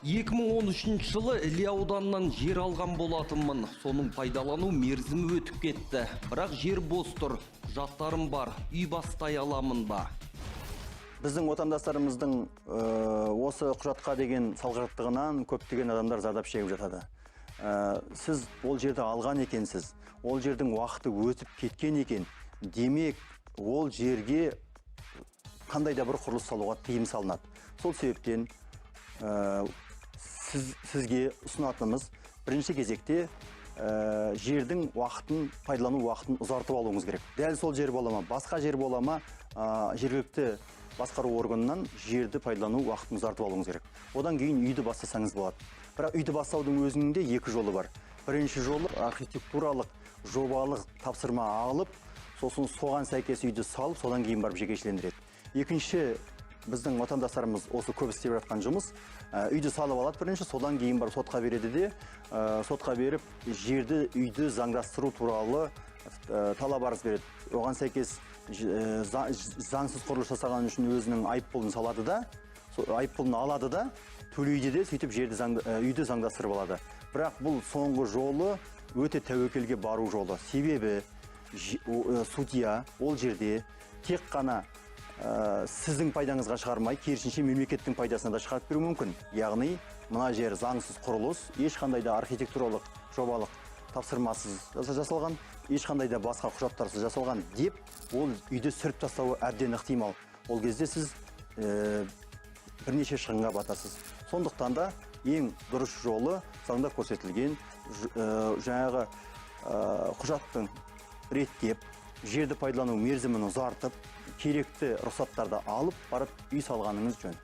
2013 жылы Іле ауданынан жер алған болатынмын. Соның пайдалану мерзімі өтіп кетті. Бірақ жер бос тұр. Құжаттарым бар. Үй бастай аламын ба? Біздің отандастарымыздың осы құжатқа деген салғырттығынан көптеген адамдар зардап шегіп жатады. Сіз ол жерді алған екенсіз, ол жердің уақыты өтіп кеткен екен. Демек, ол жерге қандай да бір құрылыс салуға тыйым салынады. Сол себептен сізге ұсынатынымыз бірінші кезекте жердің уақытын, пайдалану уақытын ұзартып алуыңыз керек. Дәл сол жер бола ма, басқа жер бола ма, жергілікті басқару органынан жерді пайдалану уақытын ұзартып алуыңыз керек. Одан кейін үйді бастасаңыз болады. Бірақ үйді бастаудың өзінде екі жолы бар. Бірінші жолы архитектуралық, жобалық тапсырма алып, сосын соған сәйкес үйді салып, содан кейін барып жекешелендіреді. Екінші, біздің отандастарымыз осы көп істеп жатқан жұмыс, үйді салып алады бірінші, содан кейін барып сотқа береді де, сотқа беріп, жерді, үйді заңдастыру туралы талап арыз береді. Оған сәйкес заңсыз құрылыс жасаған үшін өзінің айыппұлын салады да, айыппұлын алады да, төлейді де, сөйтіп үйді заңдастырып алады. Бірақ бұл соңғы жолы өте тәуекелге бару жолы. Себебі судья ол жерде тек қана сіздің пайдаңызға шығармай, керісінше мемлекеттің пайдасына да шығарып беруі мүмкін. Яғни, мына жер заңсыз құрылыс, ешқандай да архитектуралық, жобалық тапсырмасыз жасалған, ешқандай да басқа құжаттарсыз жасалған деп, ол үйді сүріп тастауы әбден ықтимал. Ол кезде сіз бірнеше шығынға батасыз. Сондықтан да ең дұрыс жолы заңда көрсетілген жаңағы құжаттың реттеп, жерді пайдалану мерзімін ұзартып, керекті рұқсаттарды алып барып үй салғаныңыз жөн.